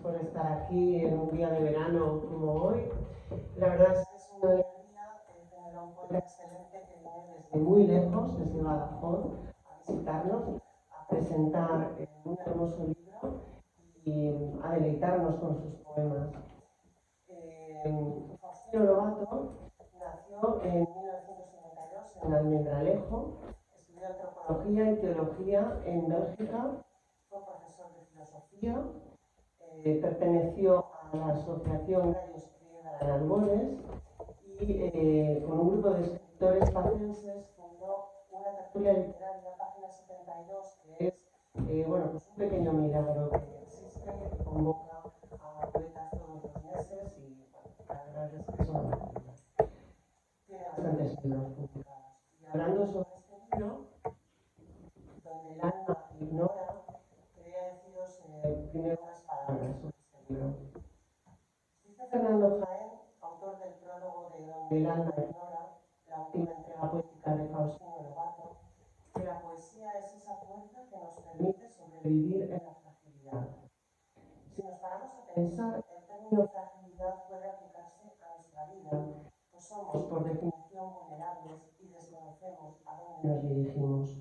por estar aquí en un día de verano como hoy. La verdad es que es una alegría tener a un poeta excelente que viene desde muy lejos, desde Badajoz, a visitarnos, a presentar un hermoso libro y a deleitarnos con sus poemas. Faustino Lobato nació en 1952 en Almendralejo, estudió antropología y teología en Bélgica, fue profesor de filosofía, perteneció a la asociación Gallos Priega en Algones y con un grupo de escritores pacenses fundó una tertulia literaria, página 72, que es pues un pequeño milagro que existe, que convoca a poetas todos los meses y la verdad es que son maravillas. Tiene bastantes libros publicados. Y hablando sobre este libro, donde el alma ignora, quería deciros primero unas palabras sobre este libro. Dice Fernando Jaén, autor del prólogo de Donde el alma ignora, la última entrega poética de Faustino Lobato, que la poesía es esa fuerza que nos permite sobrevivir en la fragilidad. Si nos paramos a pensar, el término fragilidad puede aplicarse a nuestra vida, pues somos por definición vulnerables y desconocemos a dónde nos dirigimos.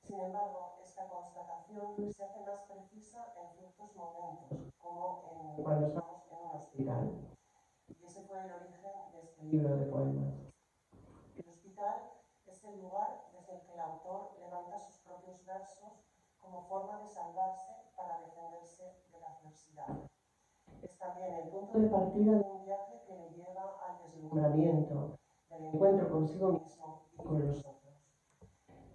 Sin embargo, esta constatación se hace más precisa en ciertos momentos, como cuando estamos en un hospital. Y ese fue el origen de este libro de poemas. El hospital es el lugar desde el que el autor levanta sus propios versos como forma de salvarse para defenderse de la adversidad. Es también el punto de partida de un viaje que le lleva al deslumbramiento, del encuentro consigo mismo y con los otros.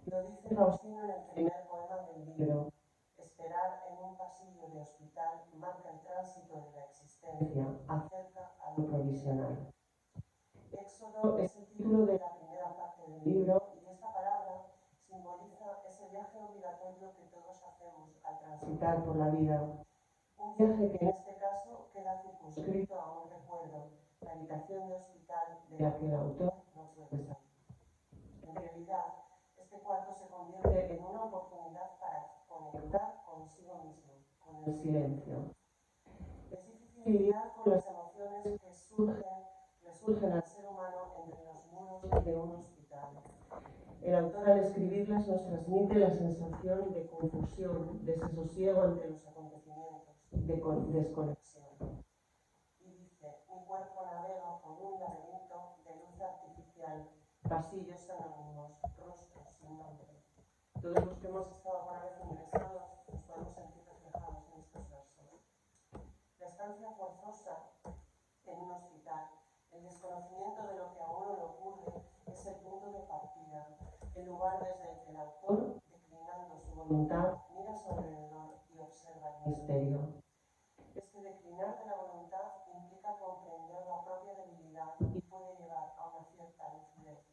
Lo dice Faustino en el primer poema del libro. Esperar en un pasillo de hospital marca el tránsito de la existencia, acerca a lo provisional. Éxodo es el título de la primera parte del libro y esta palabra simboliza ese viaje obligatorio que todos hacemos al transitar por la vida. Un viaje que en este caso queda circunscrito a un recuerdo, la habitación de hospital de la que el autor no puede salir. En realidad, este cuarto se convierte en una oportunidad para conectar consigo mismo, con el silencio. Es difícil lidiar con las emociones que resurgen al ser humano entre los muros de un hospital. El autor al escribirlas nos transmite la sensación de confusión, desasosiego ante los acontecimientos, de desconexión. Y dice, mi cuerpo navega por un laberinto de luz artificial, pasillos anónimos, rostros sin nombre. Todos los que hemos estado alguna vez ingresados nos podemos sentir reflejados en estos versos. La estancia forzosa en un hospital, el desconocimiento de lo que a uno le ocurre, es el punto de partida, el lugar desde el que el autor, declinando su voluntad, mira a su alrededor y observa el misterio. Este declinar de la voluntad implica comprender la propia debilidad y puede llevar a una cierta lucidez.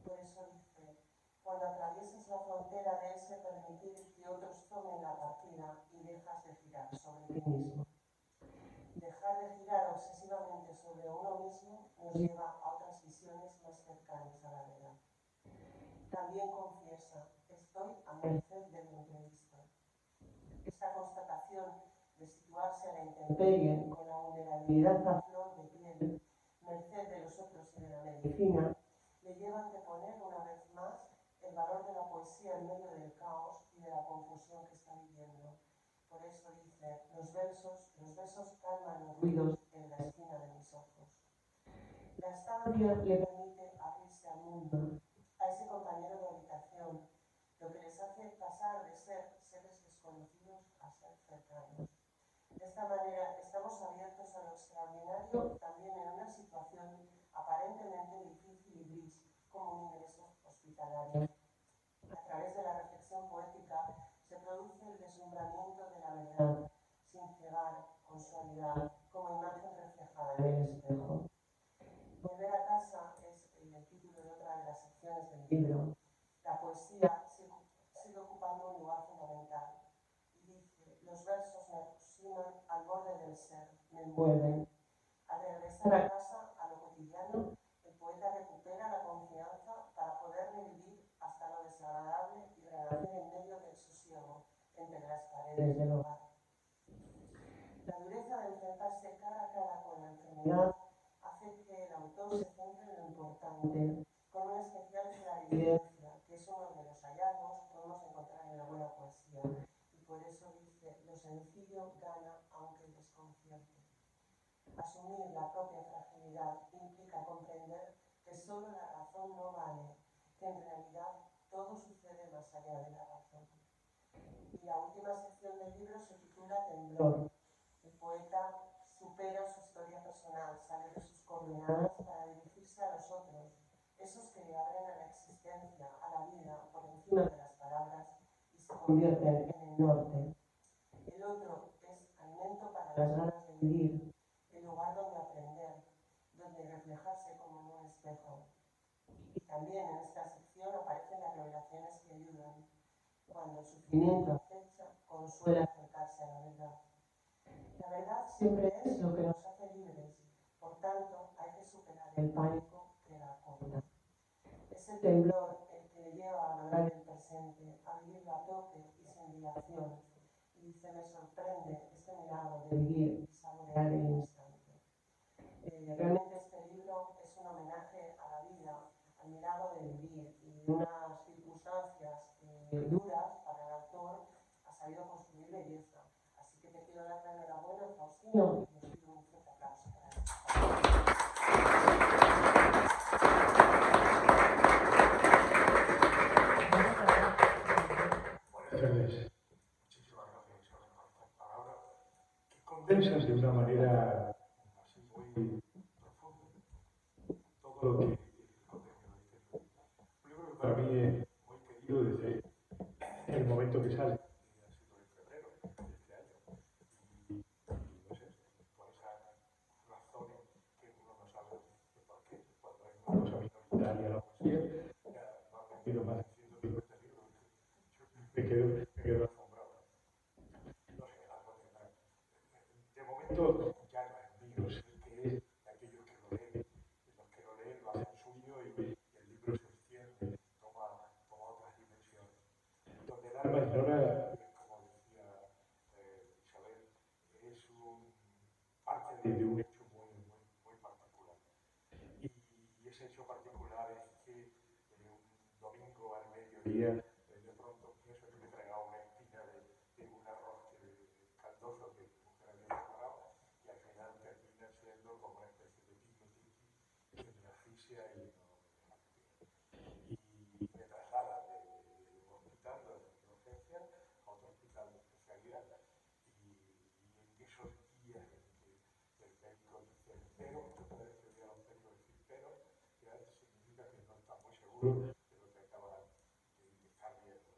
Por eso dice, cuando atraviesas la frontera de ese permitir que otros tomen la partida y dejas de girar sobre ti mismo. Dejar de girar obsesivamente sobre uno mismo nos lleva a otras visiones más cercanas a la verdad. También confiesa, estoy a merced del imprevisto. Esta constatación de situarse a la intemperie con la vulnerabilidad a flor de piel, merced de los otros y de la medicina, le lleva a anteponer una vez más el valor de la poesía en medio del caos y de la confusión que está viviendo. Por eso dice, los besos calman los ruidos en la esquina de mis ojos. La estancia le permite abrirse al mundo, a ese compañero de habitación, lo que les hace pasar de ser seres desconocidos a ser cercanos. De esta manera estamos abiertos a lo extraordinario también en una situación aparentemente difícil y gris como un ingreso hospitalario. A través de la reflexión poética se produce el deslumbramiento de la verdad, sin cegar, con suavidad, como imagen reflejada en el espejo. Volver a casa es el título de otra de las secciones del libro. La poesía sigue ocupando un lugar fundamental. Y dice, los versos me aproximan al borde del ser, me envuelven. Al regresar a casa, a lo cotidiano, el poeta recupera la confianza para poder revivir hasta lo desagradable y renacer en medio del sosiego, entre las paredes del hogar. La enfrentarse cara a cara con la enfermedad hace que el autor se centre en lo importante, con una especial clarividencia, que es uno de los hallazgos que podemos encontrar en la buena poesía. Y por eso dice, lo sencillo gana aunque desconcierte. Asumir la propia fragilidad implica comprender que solo la razón no vale, que en realidad todo sucede más allá de la razón. Y la última sección del libro se titula Temblor. El poeta supera su historia personal, sale de sus coordenadas para dirigirse a los otros, esos que le abren a la existencia, a la vida, por encima de las palabras y se convierten en el norte. El otro es alimento para las ganas de vivir, el lugar donde aprender, donde reflejarse como en un espejo. Y también en esta sección aparecen las revelaciones que ayudan. Cuando el sufrimiento acecha, consuela acercarse a la verdad. La verdad siempre es lo que nos hace libres, por tanto hay que superar el pánico que la acorta. Es el temblor el que le lleva a valorar el presente, a vivirlo a tope y sin dilación. Y dice, me sorprende este milagro de vivir y saborear el instante. Realmente este libro es un homenaje a la vida, al milagro de vivir y de unas circunstancias duras para el autor ha sabido construir belleza. Así que te quiero dar la enhorabuena, Faustino, y os pido un fuerte aplauso para él. Buenas tardes. Muchísimas gracias, Isabel, por estas palabras que condensan de una manera así muy profunda todo lo que el contenido de este libro. Un libro que para mí es muy querido desde el momento que sale, ha sido en febrero de este año. Y no sé, por esas razones que uno no sabe de por qué, cuando es una cosa minoritaria la poesía, ya no ha vendido más de 150 libros. Me quedo asombrado. No sé, algo tendrá. De momento ya no es mío, es el que es de aquellos que lo leen. Los que lo leen lo hacen suyo y el libro se extiende, toma otras dimensiones. Donde el alma ignora, como decía Isabel, es parte de un hecho muy particular. Y ese hecho particular es que un domingo al mediodía de pronto pienso que me traiga una espina de un arroz caldoso que mi mujer había preparado y al final termina siendo como una especie de pico que me asfixia y no me deja respirar. Y me trasladan de un hospital de urgencia a otro hospital de especialidad y en esos días en que el médico dice pero, cada vez que voy a los médicos decir pero, ya significa que no está muy seguro de lo que acaba de estar viendo.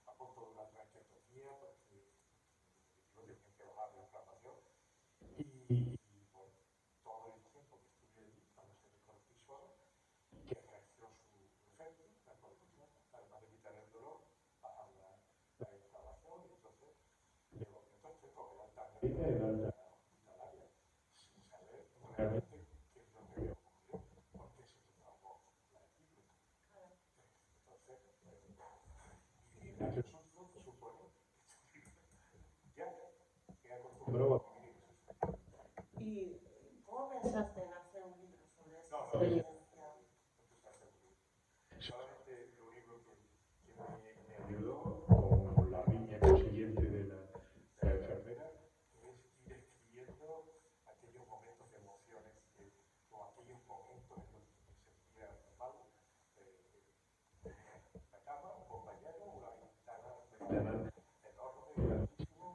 A punto de una traqueotomía porque yo tenía que bajar la inflamación y por todo el tiempo que estuve allí, estaba el cortisol, que ejerció su efecto, la cortisona, además de quitar el dolor, bajar la inflamación, y entonces de momento estoy con el alta médica y el alta hospitalaria, sin saber realmente qué es lo que me ocurrió, porque se me traumó la encíclica. Entonces, y aquel susto supone ya he acostumbrado a vivir en ese susto. ¿Y cómo pensaste en hacer un libro sobre esta No experiencia? Solamente lo único que me ayudó con la riña consiguiente de la enfermera es ir escribiendo aquellos momentos de emociones o aquellos momentos en los que me sentía mal. La cama, un compañero, una ventana enorme, grandísimo,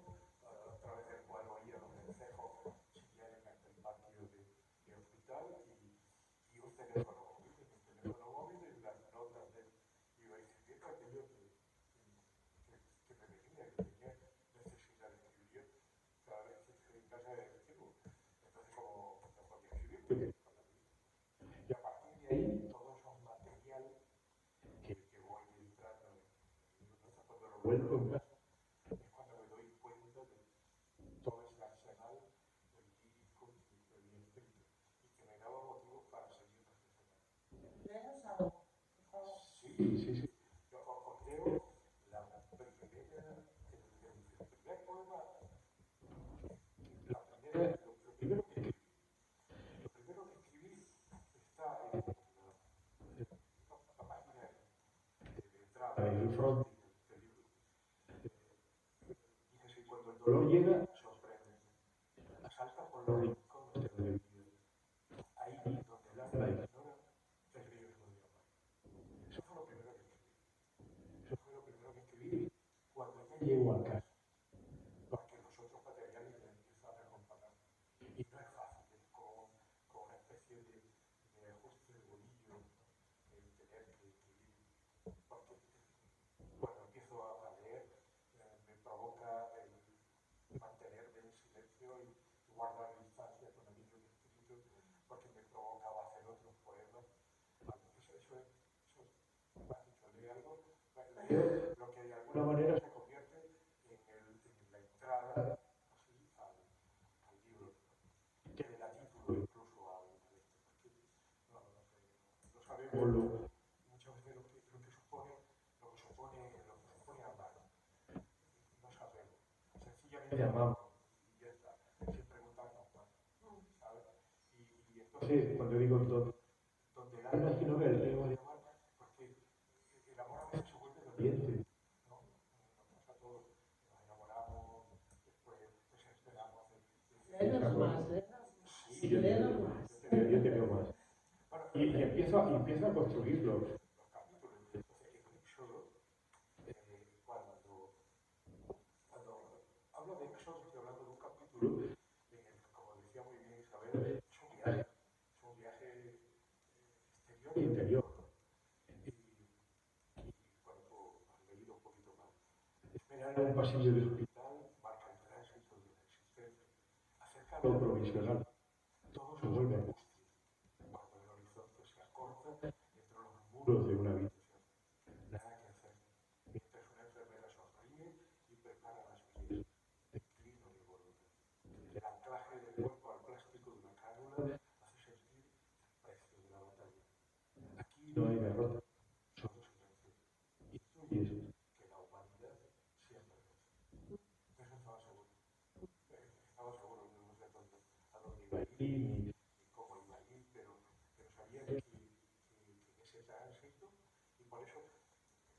a través del cual oía los vencejos chillar en aquel patio de hospital y un teléfono móvil, y las notas iba escribiendo aquello que me venía, que tenía necesidad de escribir. Cada vez que estoy en casa escribo. Entonces, como no podía escribir, con la vida. Y a partir de ahí, todos esos materiales que voy entrando en el libro, cuando lo vuelvo en casa, es cuando me doy cuenta de todo ese arsenal lírico que había escrito y que me daba motivos para seguir reflexionando. ¿Léenos algo, por favor? Sí. Yo os leo el primer poema, lo dolor llega, sorprende. Asalta por los rincones del vida. Ahí donde el alma ignora, el río es muy amar. Eso fue lo primero que escribí. Eso fue lo primero que escribí cuando ya llego a casa. Porque los otros materiales me empiezan a acompañar. Y no es fácil, es como una especie de ajuste de bolillo, tener que escribir. Porque cuando empiezo a leer, me provoca el mantenerme en silencio y guardar distancia con aquello que he escrito, porque me provocaba hacer otros poemas. Eso has dicho, lee algo, leo lo que de alguna manera se convierte en la entrada así, al libro, que le da título incluso al este, porque no sabemos muchas veces lo que supone hablar. No sabemos. Sencillamente amamos y ya está, sin preguntarnos más, ¿sabes? Y entonces, cuando digo donde el alma ignora el río de amar, porque el amor a veces se vuelve doliente, ¿no? Nos pasa a todos, nos enamoramos, después desesperamos. Léenos más, Sí, yo te veo más. Bueno, y empiezo a construir los capítulos. Entonces, en Éxodo, cuando hablo de Éxodo, estoy hablando de un capítulo en el que, como decía muy bien Isabel, es un viaje exterior e interior. Y cuando has leído un poquito más, esperar en un pasillo de hospital marca el tránsito de la existencia, acerca lo provisional. Todo se vuelve angustia cuando el horizonte se acorta entre los muros de una habitación. Nada que hacer. Mientras una enfermera sonríe y prepara las vías. Declino mi voluntad. El anclaje del cuerpo al plástico de una cánula hace sentir el precio de la batalla. Aquí no hay derrota, solo silencio. Intuyes que la humanidad siempre vence. Eso estaba seguro. Estaba seguro, no sé a dónde iba a ir ni cómo iba a ir, pero sabía que en ese tránsito, y por eso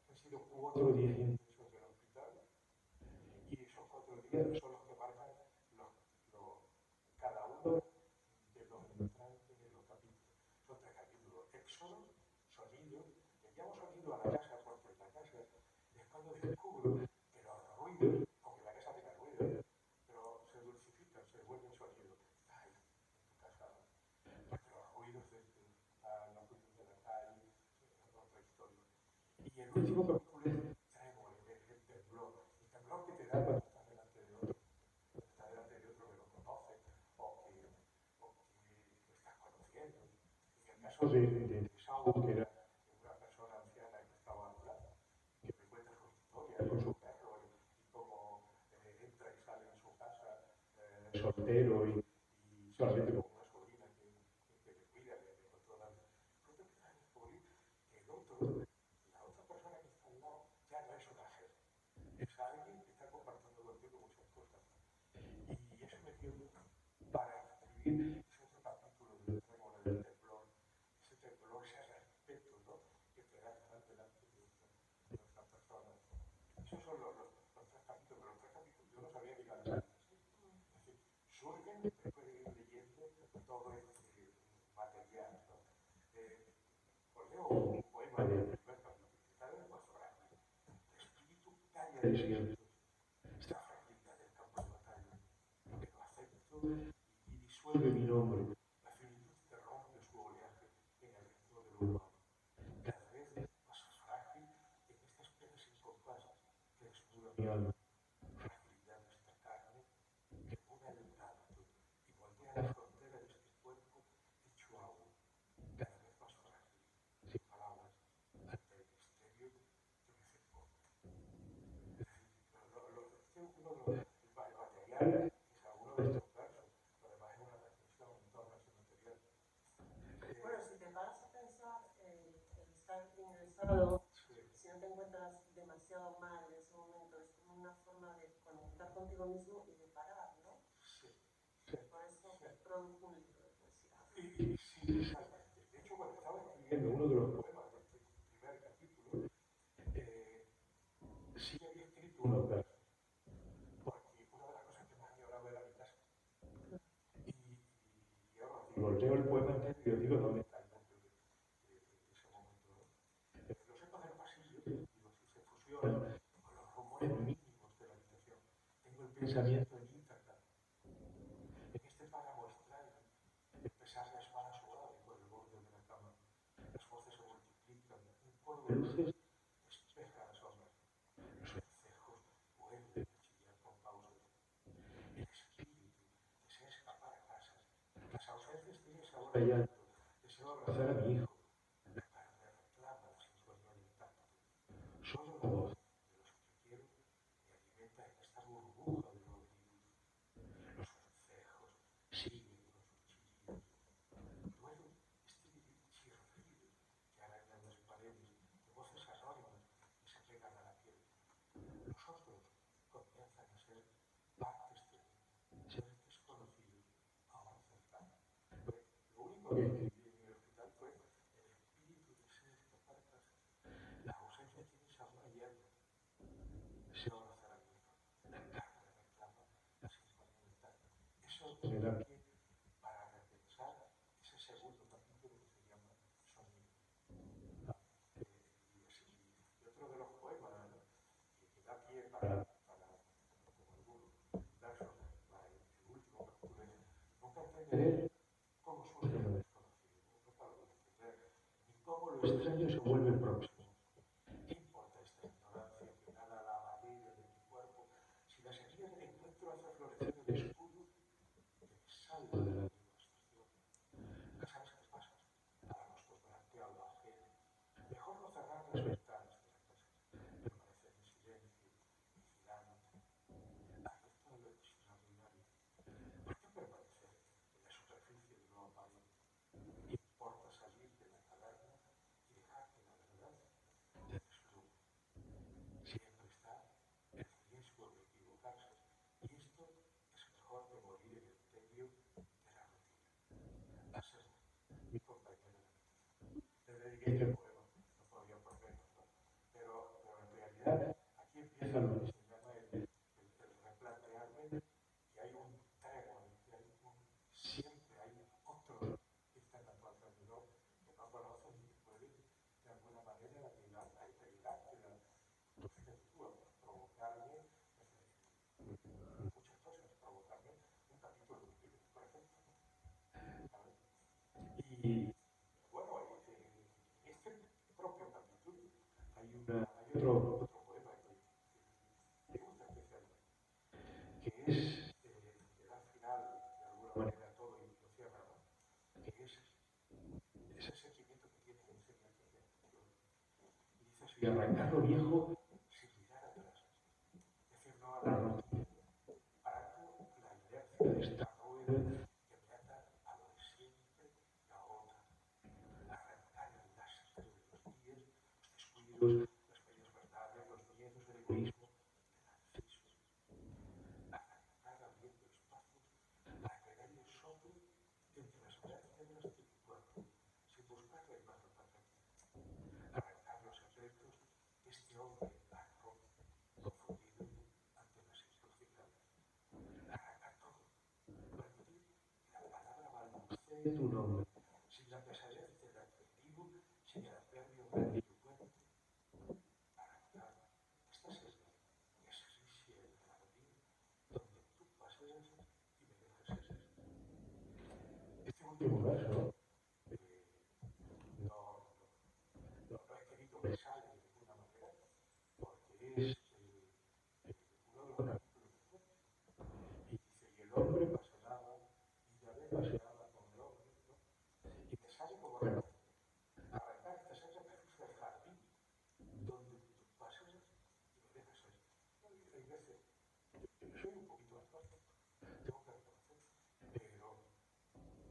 han sido 4 días intensos del hospital, y esos 4 días son los que marcan cada uno de los entrantes de los capítulos. Son 3 capítulos. Éxodo, sonido. Le llamo sonido a la casa porque en la casa es cuando descubro que los ruidos, aunque la casa tenga ruidos, pero se dulcifican, se vuelven sonidos. Estás ahí, en tu casa, porque los ruidos los ruidos de la calle, es otra historia. Y el último capítulo es tremor, el temblor. El temblor que te da cuando estás delante de otro. Estás delante de otro que no conoces o que estás conociendo. En el caso de Saúl, que era una persona anciana que estaba al lado, que me cuenta su historia con su perro y cómo entra y sale en su casa soltero y solamente con una sobrina que le cuida, que le controla. Pronto empiezas a descubrir que el otro, la otra persona que está al lado, ya no es un ajeno. Es alguien que está compartiendo contigo muchas cosas. Y eso me dio para escribir ese otro capítulo del tremor, del temblor, ese temblor, ese respeto, ¿no?, que te da estar delante de otra persona. Esos son los 3 capítulos, pero los 3 capítulos yo no sabía que iban a salir así. Es decir, surgen después de ir leyendo todo este material, ¿no? Os leo un poema del primer capítulo, que está en el más frágil. El espíritu calla desiertos. Esta fragilidad del campo de batalla. Que lo acepto y disuelve mi nombre. La finitud que rompe su oleaje en el ritmo de lo humano. Cada vez más frágil en estas penas sin compás que desnuda mi alma. Fragilidad de esta carne que muda el canto y moldea la frontera de este cuerpo hecho agua. Cada vez más frágil, sin palabras, ante el misterio que me circunda. Es decir, el material es alguno de estos versos, lo demás es una reflexión en torno a ese material. Bueno, si te paras a pensar, el estar ingresado, si no te encuentras demasiado mal en ese momento, es como una forma de conectar contigo mismo y de parar, ¿no? Sí. Por eso produjo un libro de poesía. Sí, exactamente. De hecho, cuando estaba escribiendo uno de los poemas de este primer capítulo, sí había escrito unos versos, porque una de las leo el poema entero y yo digo dónde está el núcleo de ese momento, ¿no? Los ecos del pasillo, digo, si se fusionan con los rumores mínimos de la habitación, tengo el pensamiento en internet. En este páramo extraño, el pesar resbala suave por el borde de la cama. Las voces se multiplican, un coro de luces despeja las sombras. Los vencejos vuelven a chillar con pausas. El espíritu desea escapar a casas. Las ausencias tienen sabor a llanto. Deseo abrazar a mi hijo. La carne reclama sin sueño el intacto. Solo la voz de los que quiero me alimenta en esta burbuja de longitud. Los vencejos siguen con sus chillidos. Luego, este chirrido que arañan las paredes, de voces anónimas que se pegan a la piel. Los otros comienzan a ser partes de mí, seres desconocidos, ahora cercanos. Lo único que escribí en el hospital fue el espíritu desea escapar a casa. La ausencia tiene sabor a hierro. Deseo abrazar a mi hijo. La carne reclama la sinfonía intacta. Eso me da pie para repensar ese segundo capítulo que se llama Sonido. Y otro de los poemas, ¿no?, que da pie para como algunos versos para el último capítulo es: nunca entenderé cómo surge lo desconocido, nunca lo entenderé, ni cómo lo extraño se vuelve próximo. ¿Qué importa esta ignorancia que nada la materia de mi cuerpo si la semilla del encuentro hace florecer el escudo que me salva de la devastación? ¿Sabes qué pasa? Al acostumbrarte al ajeno, mejor no cerrar las ventanas de la casa, permanecer en silencio, vigilante, abierto a lo extraordinario. ¿Por qué permanecer en la superficie de lo aparente? ¿Importa salir de la caverna y dejar que la verdad te desfluya? Siempre está el riesgo de equivocarse, y esto es mejor que morir en el tedio de la rutina. Así, mi compañero, le dediqué este poema, no podía por menos, ¿no? Pero en realidad aquí empieza lo que se llama el replantearme, que hay un tregua, que hay siempre hay otros que están a tu alrededor, que no conocen y que pueden de alguna manera ayudarte a provocarme muchas cosas, provocarme un capítulo de libro, por ejemplo, ¿sabes? Y bueno, en este propio capítulo hay otro poema que me gusta especialmente, que es que da al final, de alguna manera, todo y lo cierra, ¿no? Que es ese sentimiento que tiene enseñanza de acción. Y dice así: arrancar lo viejo sin mirar atrás, decir no a la rutina, parando la inercia de esta rueda que me ata a lo de siempre y ahora, arrancar el lastre de los días, los descuidos, las medias verdades, los miedos, el egoísmo, el narciso, arrancar abriendo espacios para que nadie sople entre las vértebras de tu cuerpo, sin buscar la imagen perfecta, arrancar los secretos de este hombre largo, confundido ante las encrucijadas, arrancar todo, permitir que la palabra balbucee tu nombre, sin la pesadez del adjetivo, sin el adverbio grandilocuente, arrancar esta selva que asfixia el jardín donde tú paseas y me dejas existir. Este último verso no he querido que salga de ninguna manera porque es uno de los capítulos de Génesis. Y dice: y el hombre paseaba, y Yahvé paseaba con el hombre, ¿no? Y me sale como repente. Arrancar esta selva que asfixia el jardín donde tú paseas y me dejas ahí. Hay veces, yo soy un poquito agnóstico, tengo que reconocer, pero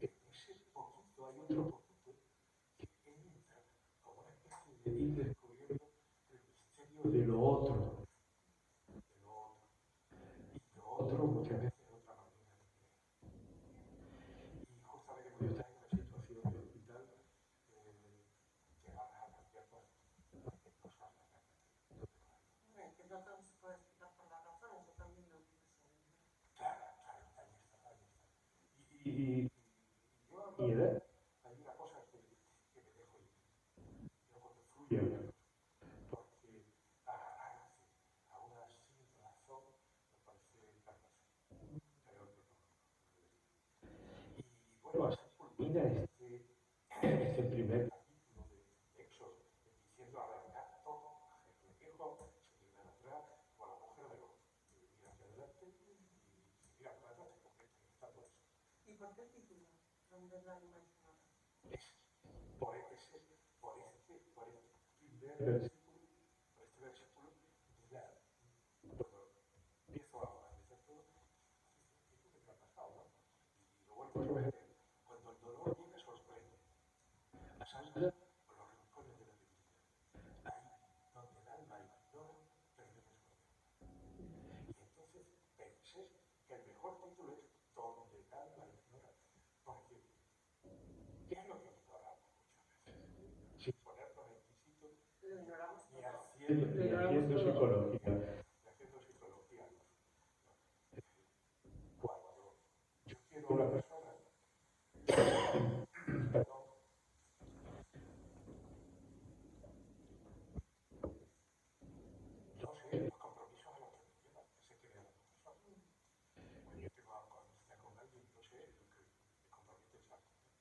en ese poquito hay otro poquito que entra como una especie de ir descubriendo el misterio de lo otro, y lo otro muchas veces de otra manera de creer. Y justamente cuando estás en una situación de hospital, te van a cambiar cualquier cosa. Que no todo se puede explicar por las razones, yo también lo pienso. Claro, ahí está. Y yo edad, hay una cosa que me dejo ir. Yo cuando fluye una cosa, porque agarrarse a una sin razón me parece perverso. Pero no. Y bueno, así culmina este primer capítulo de Éxodo, diciendo arrancar todo, hacer lo viejo, sin mirar atrás, con la mujer de los ir hacia adelante y si miras para atrás te conviertes en estatua de sol. ¿Y por qué el título? ¿Dónde es la imagen? Por este primer versículo, ya, cuando empiezo a analizar todo, ¿qué me ha pasado, no? Y lo vuelvo a ver, cuando el dolor llega sorprende, asalta por los rincones de la debilidad, ahí donde el alma ignora, perdemos su alma. Y entonces pensé que el mejor título es Donde el alma ignora, porque ¿qué es lo que ignoramos muchas veces? Sin ponernos exquisitos, Lo ignoramos ni todo. haciendo psicología. Cuando yo quiero a una persona, perdón, yo sé los compromisos a los que me llevan, sé que me la persona. Cuando yo tengo una confianza con alguien, yo sé lo que me compromete esa persona.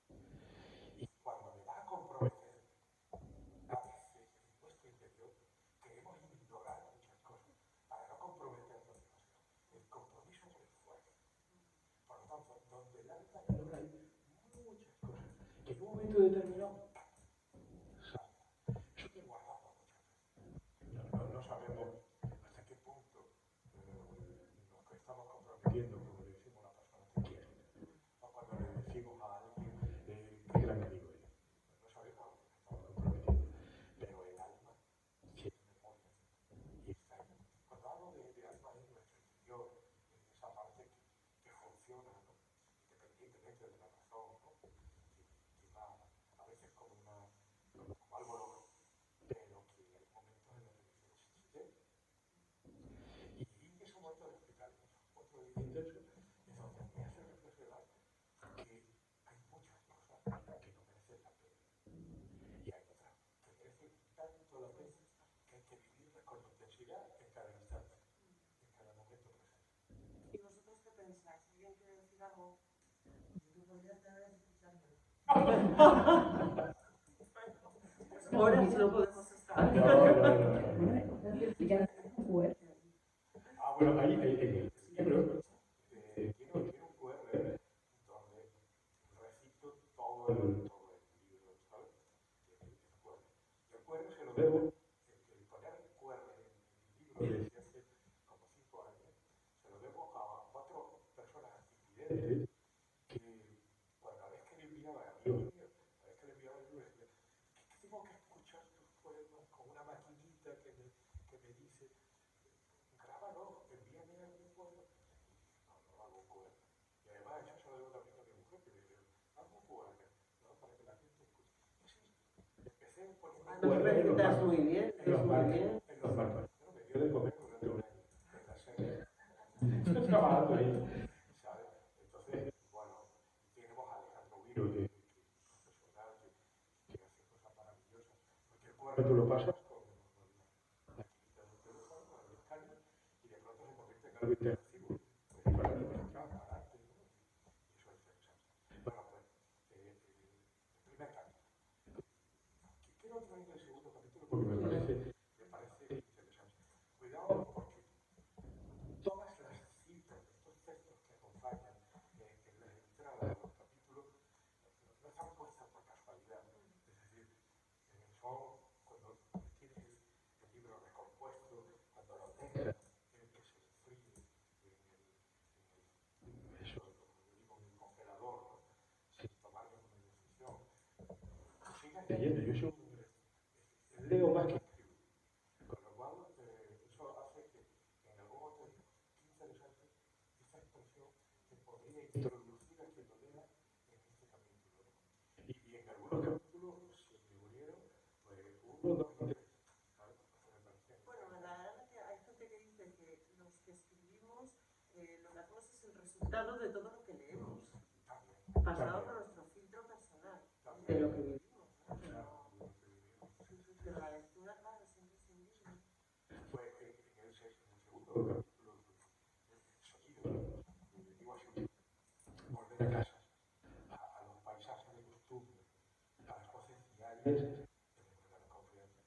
Y cuando me vas a comprometer, a veces en nuestro interior queremos ignorar muchas cosas para no comprometernos demasiado. El compromiso por el fuerte. Por lo tanto, donde el alma ignora hay muchas cosas que en un momento determinado saltan. Eso que guardamos muchas veces. No sabemos hasta qué punto nos estamos comprometiendo cuando le decimos a una persona te quiero. O cuando le decimos a alguien qué gran amigo eres. No sabemos a lo que nos estamos comprometiendo. Pero el alma tiene memoria. Y está ahí. Cuando hablo de alma es nuestro interior, esa parte que funciona, ¿no? Independientemente de la razón, ¿no? Que va a veces como algo loco, pero que hay momentos en los que necesitemos. Y ese momento de explicar otro intenso es donde me hace reflexionar que hay muchas cosas que no merecen la pena. Y hay otras que merecen tanto la pena que hay que vivirlas con intensidad en cada instante, en cada momento presente. ¿Y vosotros qué pensáis? ¿Alguien quiere decir algo? Yo podría estar escuchando. Ahora sí no podemos estar. Bueno, ahí en el libro tiene un QR donde recito todo el libro, ¿sabes? El QR se lo debo, el poner el QR en el libro desde hace como 5 años, se lo debo a 4 personas accidentes que cuando a vez que le enviaba a amigos míos, a vez que le enviaba el libro, decía, ¿qué tengo que escuchar tus poemas con una maquinita que me dice, grábalo, envíame algún poema? No hago un poema. Y además eso se lo debo también a mi mujer, que me dijo, haz un poema, ¿no? Para que la gente escuche. Y así, empecé poniendo recitas muy bien, en los marcos. Bueno, me dio de comer durante un año en la serie. Estoy trabajando ahí, ¿sabes? Entonces, bueno, tenemos a Alejandro Viro, que es profesional, que hace cosas maravillosas. Porque el cuadro tú lo pasas con la maquinita del teléfono, con el escáner, y de pronto se convierte en algo interactivo. Pues para ti, para arte, ¿no? Y eso es interesante. Bueno, pues, el primer capítulo. Quiero traer el segundo capítulo porque me parece interesante. Cuidado porque todas las citas, estos textos que acompañan en las entradas de los capítulos, no están puestas por casualidad. Es decir, son cuando tienes el libro recompuesto, cuando lo dejas que se enfríe eso, como digo, en el congelador, ¿no? Sin tomar ninguna decisión. Sigas leyendo, yo soy leo más que escribo. Con lo cual, eso hace que en algún momento digo, qué interesante esta expresión que podría introducir a quien lo lea en este capítulo, ¿no? Y en algunos capítulos se me unieron, pues, 1, 2 y 3. ¿Sabes? Bueno, verdaderamente hay gente que dice que los que escribimos lo que hacemos es el resultado de todo lo que leemos. Pasado por nuestro filtro de lo que vivimos, ¿no? Claro, Pero la lectura, claro, es imprescindible. fue en el segundo capítulo, el sonido, digo así, volver a casa, a los paisajes de costumbre, a las voces diarias de la confianza,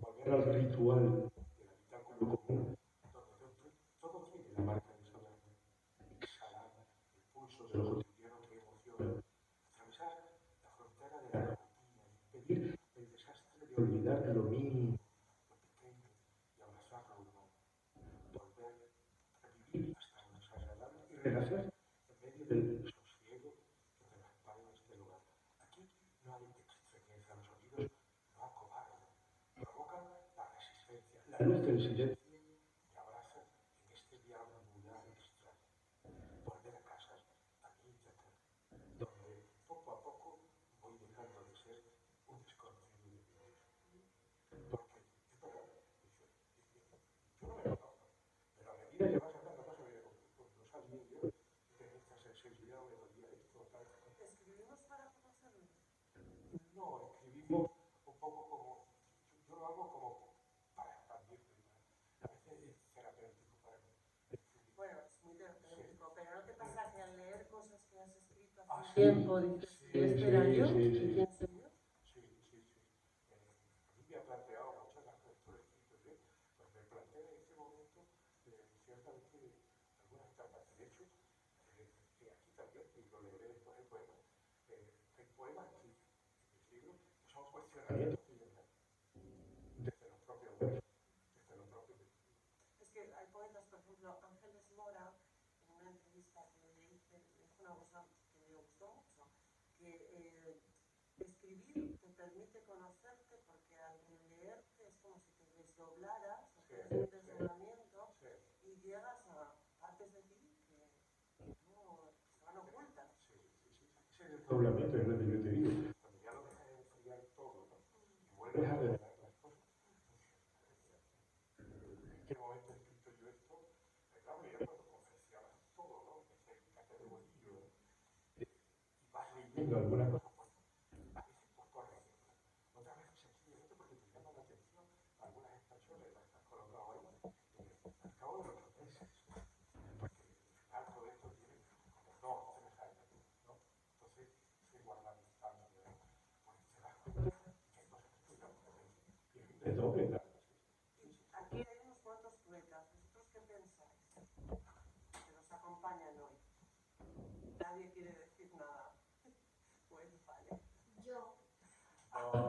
volver al ritual del habitáculo común, donde todo tiene la marca de soledad, exhalar el pulso de lo cotidiano que emociona, atravesar la frontera de la rutina, impedir el desastre de olvidar lo mínimo, lo pequeño, y abrazar lo humano, volver a vivir hasta lo desagradable y renacer en medio del sosiego que respalda este lugar. Aquí no hay extrañeza, los sonidos no acobardan, provocan la resistencia, la luz del silencio me abraza en este deambular extraño. Volver a casa, a mi Ítaca, donde poco a poco voy dejando de ser un desconocido de Dios. Porque, es verdad, yo no me conozco, pero a medida que vas hablando cosas no sabía yo de esta sensibilidad me dolía esto, tal. ¿Escribimos para conocernos? No, escribimos un poco como, yo lo hago como para expandirme. A veces es terapéutico para mí. Bueno, es muy terapéutico, pero ¿no te pasa que al leer cosas que has escrito Ah, hace sí, tiempo dices, sí, ¿y este era yo? sí, ¿Y sí, quién soy yo? sí, sí, sí. A mí me ha planteado muchas las lecturas escritas, pues me plantea en este momento ciertamente algunas etapas. De hecho, aquí también, y lo leeré después el poema, hay poemas que, en mis libros que son cuestionamientos que yo desde los propios versos, desde los propios versos. Es que hay poetas, por ejemplo, Ángeles Mora, en una entrevista que le hice, me dijo una cosa que me gustó mucho, que escribir te permite conocerte porque al leerte es como si te desdoblaras, haces un desdoblamiento y llegas a partes de ti que no estaban ocultas. Ese desdoblamiento es lo que yo te digo. Cuando ya lo dejas de enfriar todo, ¿no? Y vuelves a revelar las cosas. ¿En qué momento he escrito yo esto? Claro, ya cuando confeccionas todo, ¿no? Este categoría, y vas leyendo algunas cosas, pues, a veces por corregirlas, otras veces sencillamente porque te llaman la atención algunas expresiones, las que has colocado ahí, al cabo de los meses, porque algo de esto tiene como 2 o 3 años, ¿no? Entonces, se guarda distancia, pues te das cuenta que hay cosas que están de doble, claro. Aquí hay unos cuantos poetas. ¿Vosotros qué pensáis? Que nos acompañan hoy. Nadie quiere decir nada. Pues vale. Yo.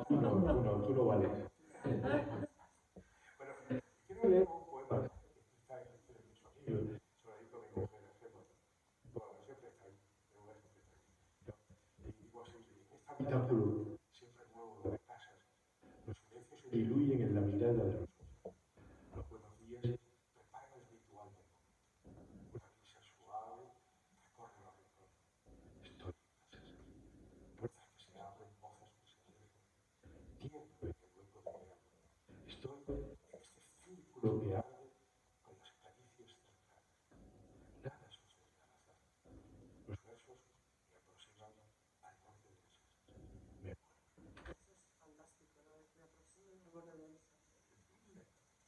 No, tú no vales. Bueno, quiero leer un poema que está en mi sonido, se lo dedico a mi mujer, siempre está ahí, mi mujer siempre está ahí. Y digo así, en este habitáculo siempre nuevo de las casas, los silencios se diluyen en la mirada de los otros. Los buenos días preparan el ritual del mundo. Una brisa suave recorre los rincones. Estoy en casas, puertas que se abren, voces que se alejan. Tiemblo en el hueco de mi alma. Estoy en este círculo que arde con las caricias cercanas. Nada sucede al azar. Los versos me aproximan al borde de las casas. Me muero. Eso es fantástico, ¿no? Me aproximo y me vuelvo densa.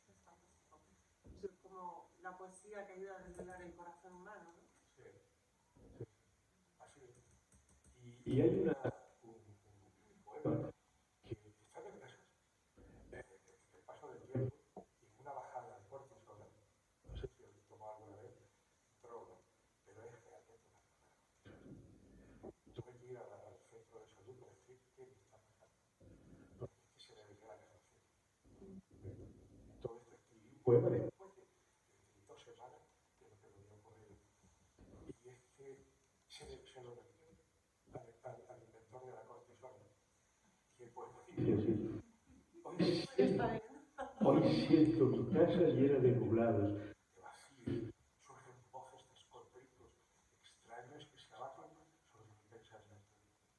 Es fantástico. Es como la poesía que ayuda a desvelar el corazón humano, ¿no? Sí, sí, así es. Y hay un poema que está de versos, en el paso del tiempo, y en una bajada al cortisol, no sé si habéis tomado alguna vez droga, pero es realmente una droga. Tuve que ir al centro de salud para decir qué me está pasando, porque es que se me desgrana el cielo. Todo esto escribí un poema después de 2 semanas de lo que me había ocurrido. Y es que se lo decía al inventor de la cortisona. Y el poema dice así: hoy siento mi casa llena de nublados, de vacíos, surgen voces de escondrijos extraños que se abaten sobre mi pensamiento.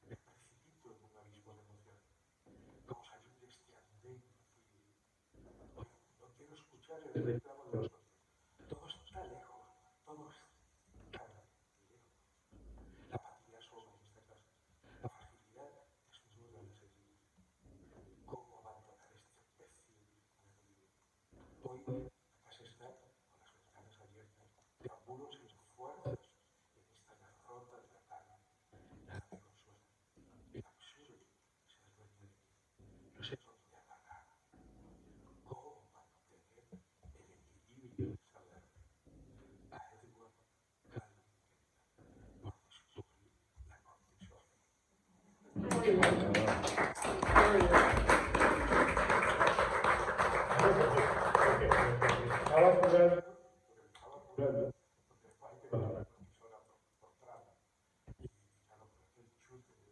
Me precipito en un abismo de emoción. ¿Cómo salir de este andén frío? Hoy no quiero escuchar el reclamo de los otros. Todo está lejos, todo está lejos. La apatía asoma en esta casa. La fragilidad la casa está con las ventanas abiertas, deambulo sin fuerzas en esta derrota de la carne. Nada me consuela. El absurdo se adueña de mí. No sé dónde agarrar. ¿Cómo mantener el equilibrio de saber? A Edward Cullen, por descubrir la cortisona. Estaba jugando, porque después hay que dar la cortisona por trama. Y claro, por aquel chute de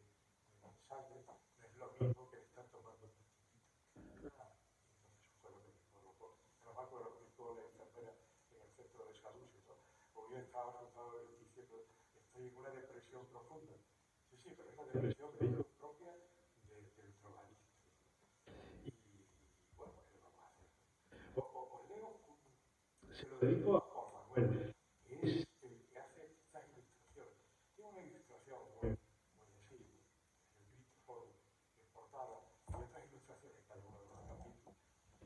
sangre no es lo mismo que estar tomando pastillita. Entonces eso fue lo que me provocó. Menos mal que lo explicó la enfermera en el centro de salud, porque yo estaba asustado diciendo, estoy en una depresión profunda. Sí, sí, pero es la depresión me dijo, propia del drogadicto. Y bueno, ¿qué le vamos a hacer? Os leo, se lo dedico a Juan Manuel, que es el que hace estas ilustraciones. Tiene una ilustración muy así, el Cristo en portada, y otras ilustraciones en algunos de los capítulos.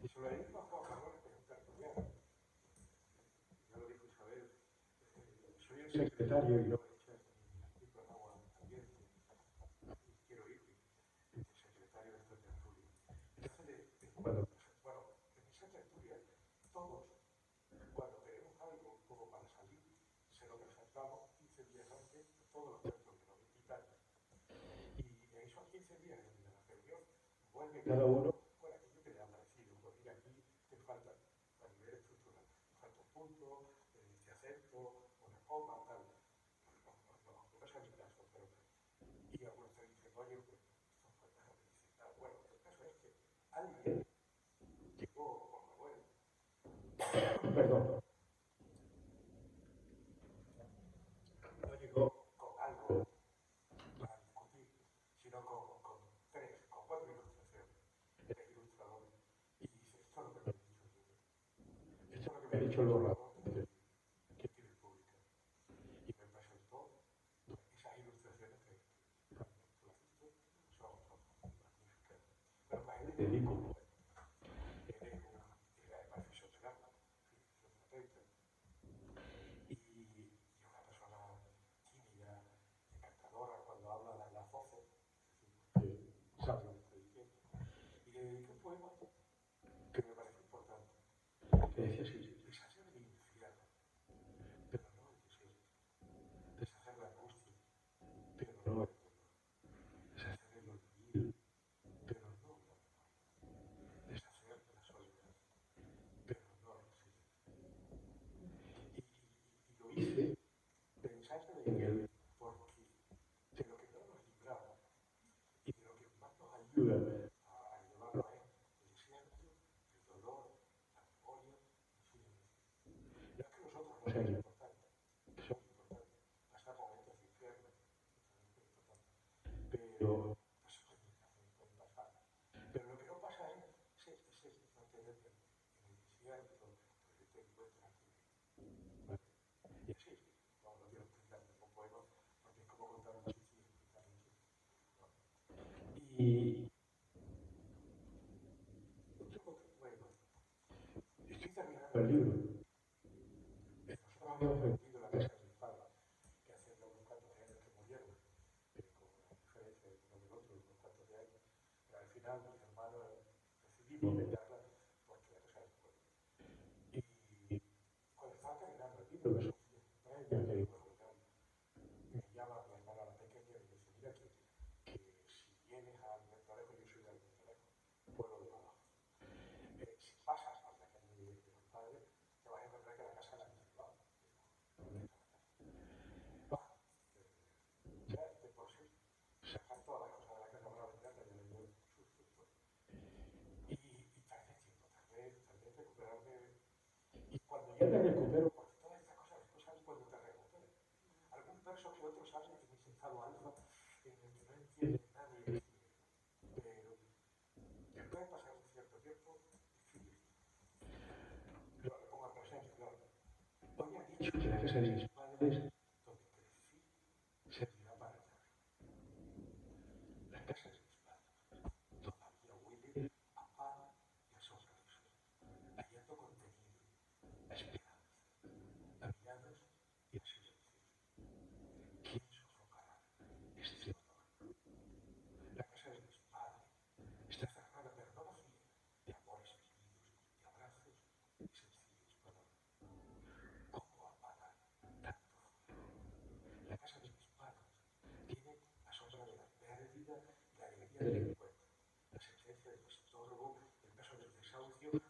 Y se lo dedico a Juan Manuel, que es un tertuliano. Ya lo dijo Isabel, soy el secretario y no me echas ni con agua caliente. Y quiero irme de secretario de esta tertulia. Entonces, bueno, en esa tertulia, todos, cuando queremos algo como para salir, se lo presentamos 15 días antes a todos los centros que nos invitan. Y en esos 15 días de la reunión, vuelve cada uno con aquello que le ha parecido. Pues mira, aquí te falta, a nivel estructural, te falta un punto, te acepto, una coma, tal. No sé mi caso, pero. Y algunos te dicen, oye, pues esto fue claro, me dicen, ah, bueno, el caso es que alguien llegó con Manuel, perdón, no llegó con algo para discutir, sino con cuatro ilustraciones, tres ilustradores, y dice, esto es lo que me ha dicho el libro, esto es lo que me ha dicho el borrador que quiere publicar. Y me presentó esas ilustraciones que tú has visto, son magníficas. Pero a él le dedico un poema. Él era además fisioterapeuta, y una persona tímida, encantadora cuando habla de las voces, porque sabe lo que está diciendo. Y le dediqué un poema que me parece importante, que decía así, deshacer el infierno, pero no el desierto, deshacer la angustia, pero no el dolor, deshacer el olvido, pero no la memoria, deshacer la soledad, pero no el silencio. Y lo hice pensando en él, porque de lo que no nos libramos y de lo que más nos ayuda a llevarlo a él, el desierto, el dolor, la memoria, el silencio. No es que los otros no sean importantes, que son importantes, pasar momentos de infierno, es importante, pero pues, pueden pasar. Pero lo que no pasa es mantenerte en el desierto, porque te encuentras aquí. ¿Vale? Y así, no quiero explicar un poema, porque es como contar un chiste y explicar un chiste. ¿No? Y bueno, estoy terminando el libro. Nosotros habíamos vendido la casa de mis padres, que hace ya unos cuantos años que murieron, con una diferencia de uno del otro, unos cuantos de años. Pero al final mis hermanos decidimos venderla porque la casa era buena. Y cuando estaba terminando el libro, que son 100 años que digo, me llama mi hermana la pequeña y me dice, mira que si vienes al Almendralejo, yo soy de Almendralejo, pueblo de abajo. Si pasas por la calle de los padres, te vas a encontrar que la casa la han tumbado. ¿Dónde está la casa? Ya de por sí, sacar todas las cosas de la casa para venderla ya le dio susto. Y tardé tiempo, tardé en recuperarme. Y cuando ya me recupero, porque todas estas cosas después salen cuando te recuperas. Algún verso que otro sale en ese estado alfa en el que no entiende nadie el escribe. Pero después de pasar un cierto tiempo, escribe. Lo pongo en presente, claro. Hoy han dicho que la casa de mis padres, donde crecí, servirá para nada. La casa de mis padres todavía huele a pan y a sonrisas. Allá no contenía del encuentro, la sentencia del estorbo, el peso del desahucio, los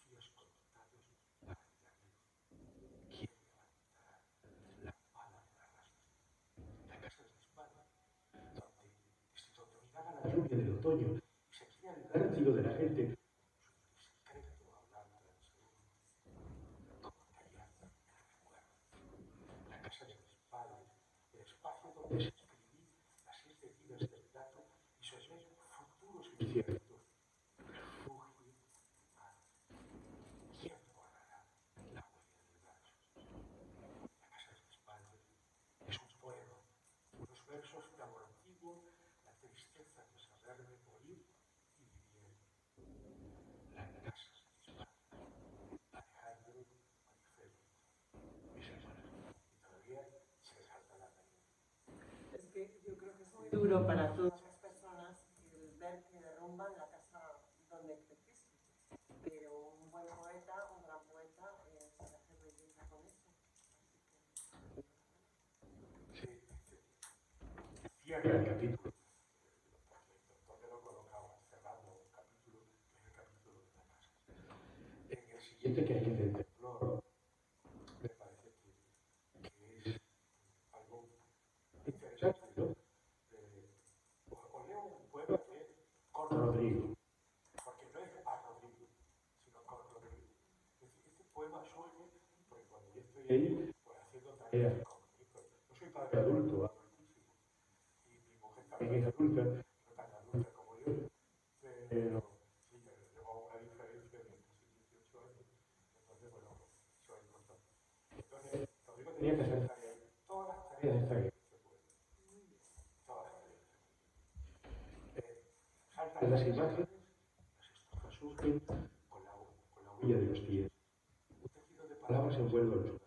fríos conectados para el amigo. ¿Quién levantará la pala de la rastra? La casa de España, donde dominaba la lluvia del otoño y sentía el vértigo de la gente, su discreto hablar transeúnte, como callar el recuerdo. La casa de mis padres, el espacio donde escribí las 7 vidas del gato y soñé futuros inciertos. Refugio y paz. ¿Quién borrará la huella del verso? La casa de mis padres es un poema, unos versos de amor antiguo, la tristeza de saberme morir y vivir. La casa de mis padres, Alejandro Marifeli, mis hermanas, y todavía se les salta la nariz. Es que yo creo que es muy duro para todas las personas el ver que derrumban la casa donde creciste. Pero un buen poeta, un gran poeta, sabe hacer belleza con eso. Cierra el capítulo, donde lo colocaba, cerrando un capítulo, primer capítulo de la casa. En el siguiente, que hay que del temblor, me parece que es algo interesante, ¿no? Os leo un poema que es con Rodrigo, porque no es a Rodrigo, sino con Rodrigo. Es decir, este poema surge porque cuando yo estoy ahí, pues haciendo tareas con mi hijo, yo soy padre adulto, adultísimo, y mi mujer también es adulta, no tan adulta como yo, pero sí, llevamos una diferencia de casi 18 años, entonces, bueno, eso es importante. Entonces, Rodrigo tenía que hacer tareas, todas las tareas están en este poema, todas las tareas. Saltan las imágenes, las estrofas surgen con la huella de los pies. Un tejido de palabras envuelve los versos.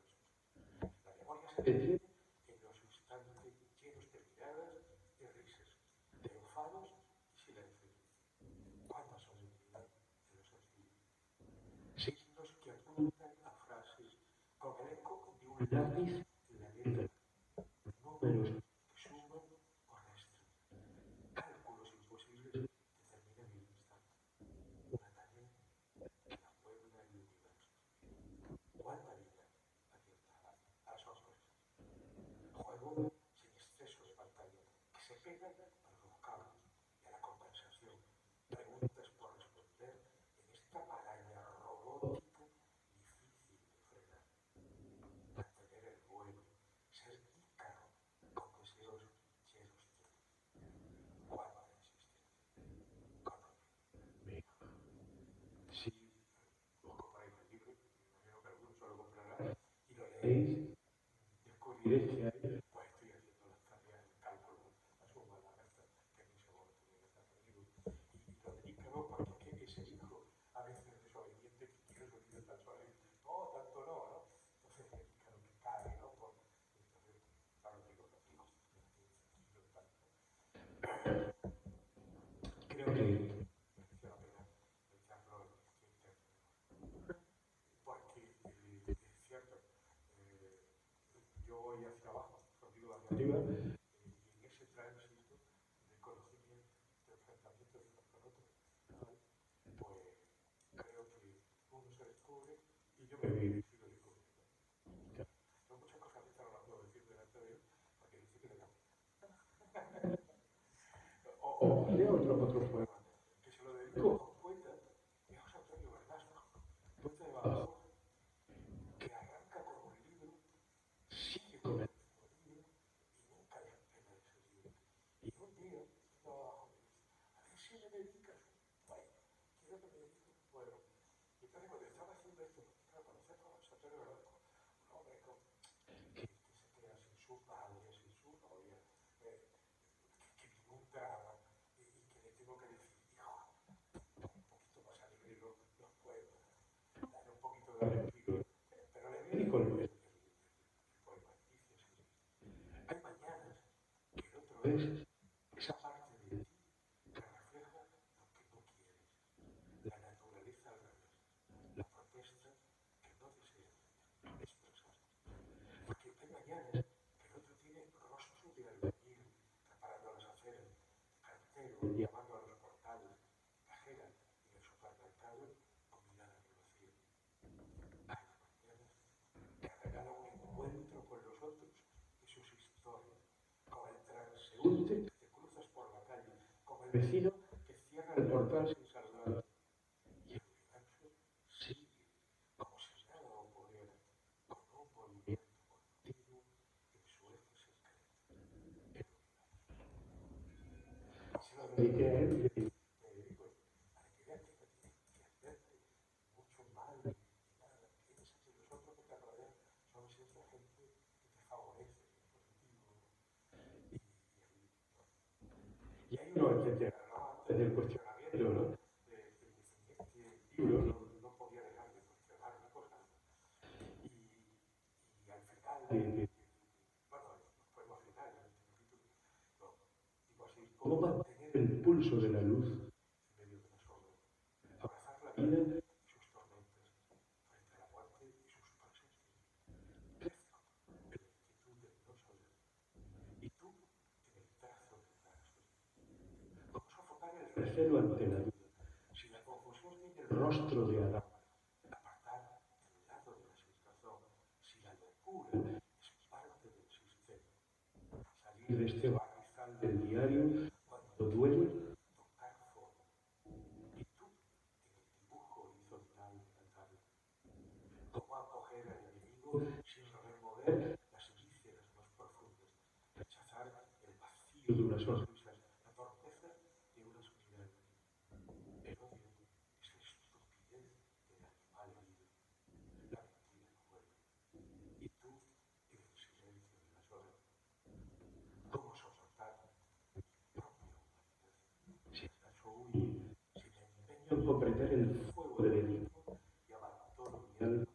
La memoria se detiene en los instantes llenos de miradas y risas, de enfados y silencios. ¿Cuántas solemnidad en los archivos? Signos que apuntan a frases con el eco de un lápiz en la letra. Números que suman o restan. Cálculos imposibles que terminan en el instante. Una tarea que la puebla el universo. ¿Cuánta vida abierta a las sorpresas? Juego sin exceso de pantalla, que se pega a los vocablos y a la conversación. Preguntas por responder en esta maraña robótica difícil de frenar. Mantener el vuelo, ser ícaro con deseos llenos de luz. ¿Cuánta existencia? Con si os compráis el libro, me imagino que algunos se lo comprarán y lo leéis, descubriréis que hay, pues estoy haciendo las tareas de cálculo, la suma, la resta, que en ese momento tiene que estar conmigo. Y lo dedicamos porque es que ese hijo, a veces desobediente, que quiere su vida tan suave, no, tanto no, ¿no? Entonces le dedica lo que cae, ¿no? Entonces, claro, digo, los hijos, tranquilo, tanto. Creo que mereció la pena echarlo en este término. Porque es cierto, yo voy hacia abajo, Rodrigo hacia arriba, y en ese tránsito de conocimiento, de enfrentamiento de unos con otros, ¿vale? Pues creo que uno se descubre y yo me sigo descubriendo. Claro. Son muchas cosas que no las puedo decir delante de él, porque dice que le da. O leo otro poema, que se lo dedico a un poeta, que es José Antonio Bernasco, poeta de Badajoz, que arranca con un libro, sigue con el mismo libro y nunca le pena ese libro. Y un día, estaba abajo, me dice, a ver si me dedicas un poema, quiero que me dediques un poema. Y entonces cuando estaba haciendo esto, claro, conocer a José Antonio Bernasco, un hombre que se queda sin su padre, sin su novia, que vive un drama, y que le tengo que decir, hijo, un poquito más alegre los poemas, dale un poquito de respiro. Pero le dedico el poema. Dice así: hay mañanas que el otro es esa parte de ti que refleja lo que no quieres, la naturaleza al revés, la protesta que no deseas expresar. Porque hay mañanas que el otro tiene rostro de albañil, preparando las aceras, de cartero, llamando a transeúnte que te cruzas por la calle, como el vecino que cierra el portal sin saludarte. Y el universo sigue como si nada ocurriera, con un movimiento continuo en su eje secreto. El universo. Se lo dediqué a él y le dije, para que veas que no tienes que hacerte mucho mal ni nada. Piensa que los otros que te rodean son siempre gente que te favorece, positivo. Y hay uno que te hablaba antes del cuestionamiento, ¿no? Este libro no podía dejar de cuestionar una cosa. Y al final, bueno, los poemas finales de este capítulo, digo así, ¿cómo mantener el pulso de la luz en medio de la sombra? Abrazar la vida y sus tormentas, frente a la muerte y sus presentes. Crezco en la inquietud del no saber, y tú en el trazo del trazo. ¿Cómo sofocar el recelo ante la duda? Si la confusión tiene el rostro de Adán, apartar el lado de la sinrazón, si la locura es parte del sistema, salir de este barrizal del diario cuando duele, tocar forma. Y tú en el dibujo horizontal de la tarde, ¿cómo acoger al enemigo sin remover las vísceras más profundas, rechazar el vacío de unas sonrisas, la torpeza de unas miradas? El odio es la estupidez del animal herido, la mentira cruel. Y tú, en el silencio de las horas, ¿cómo soportar mi propia humanidad? Si acaso huye, si me empeño en comprender el fuego del enigma y abandono mi alma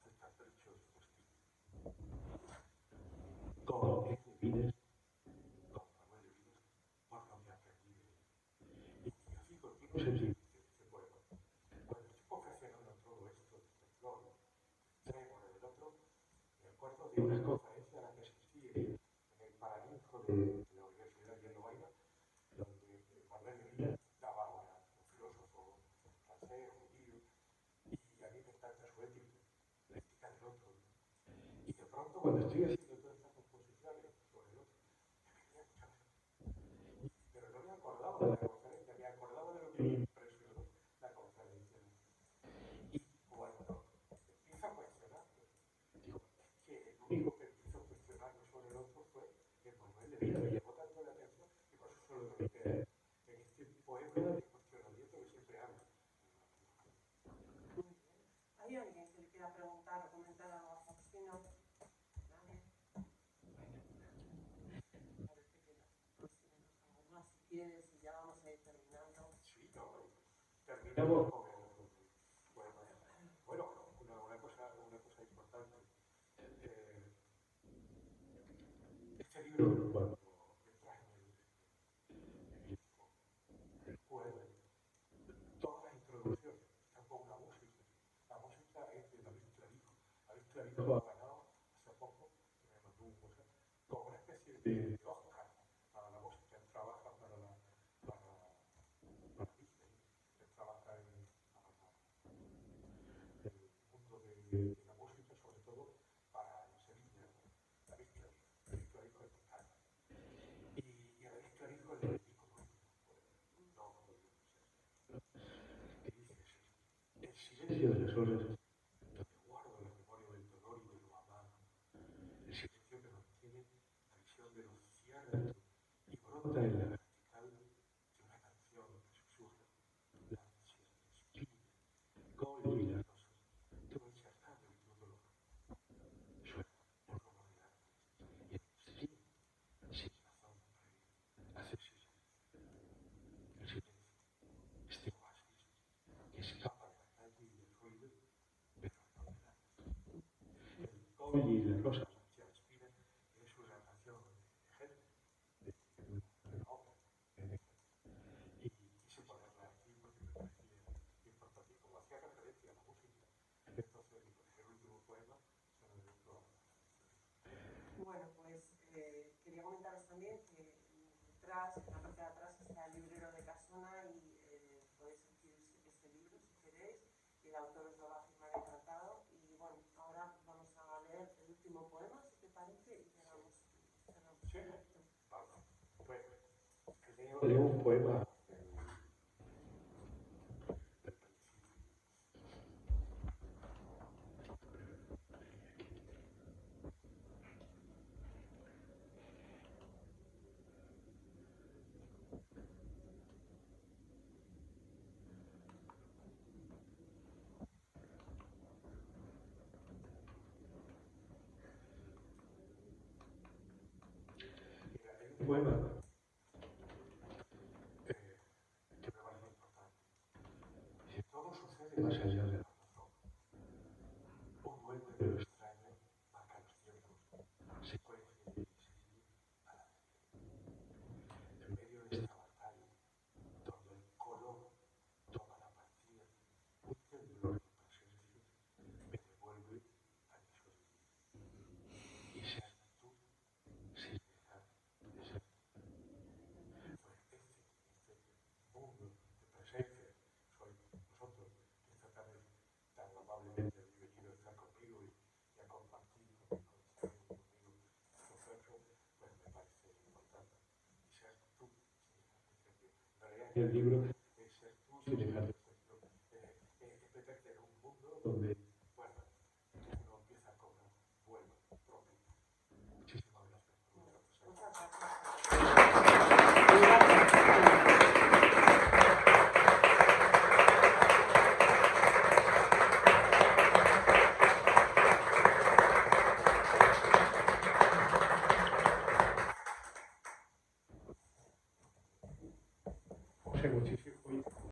al capricho del destino. Como es de vidas, como Manuel de Vidas, por lo que aprendí de él. Y yo digo, tiene un sentido este poema. Cuando estoy confeccionando todo esto del temblor, del trémor del otro, me acuerdo de una conferencia a la que asistí en el Paraninfo de la Universidad de Lovaina, donde Manuel de Vidas daba un filósofo francés, judío, y a mí me encanta su ética, la ética del otro. Y de pronto, cuando estoy haciendo todas estas composiciones sobre el otro, me venía mucha mente. Pero no me acordaba de la conferencia, me acordaba de lo que me impresionó la conferencia. Y cuando empiezo a cuestionar, digo, es que el único que empezó a cuestionarme sobre el otro fue Manuel de Vida. Me llamó tanto la atención que por eso solo lo dediqué en este poema de cuestionamiento que siempre hago. ¿Hay alguien que le quiera preguntar o comentar algo a Faustino? ¿Nadie? Parece que no tenemos algo más. Si quieres, y ya vamos a ir terminando. Sí, no, terminamos con el poema. Bueno, una cosa importante. Este libro, cuando entras en el poema, todas las introducciones están con una música. La música es de David Clavijo. David Clavijo ha ganado hace poco, me mandó un cosa, como una especie de Oscar para la música. Él trabaja para Disney, él trabaja para el mundo de la música, sobre todo para el Sevilla. David Clavijo es mexicano. Y a David Clavijo le dedico un último poema, no podía ser, que dice así: el silencio de las horas, donde guardo la memoria del dolor y de lo amado, el silencio que mantiene la visión de lo cierto y brota en la vertical de una canción que susurra, la ansia, el espíritu, collo y las rosas, tu rechazado y tu dolor. Suena un rumor de árboles y el destino, sin razón para ir, hace silencio. El silencio, este oasis que escapa de la calle y del ruido, pero no del alma. El colli y las rosas hacia la espina es una canción de Händel, de una obra de Händel. Y quise ponerla aquí porque me parecía importante. Y como hacía referencia a la música, entonces digo, el último poema se lo dedico a... Bueno, pues quería comentaros también que detrás, en la parte de atrás, está el librero de Casona y podéis adquirir este libro si queréis. Y el autor os lo va a firmar encantado. Y bueno, ahora vamos a leer el último poema, si te parece, y cerramos. Sí, vale. Pues Yo leo un poema un poema que me parece importante. Dice, todo sucede más allá de la razón. Un duende de lo extraño marca los tiempos, secuencia y diseño a la vez. En medio de esta batalla, donde el color toma la partida, un temblor de presencia me devuelve a mi soledad. Y ser tú sin dejar de ser tú. Mundo de presencia sois vosotros que esta tarde tan amablemente habéis venido a estar conmigo y a compartir conmigo estos versos, pues me parece importante. Y ser tú sin dejar de ser yo. En realidad el libro es ser tú sin dejar de ser yo. Es meterte en un mundo donde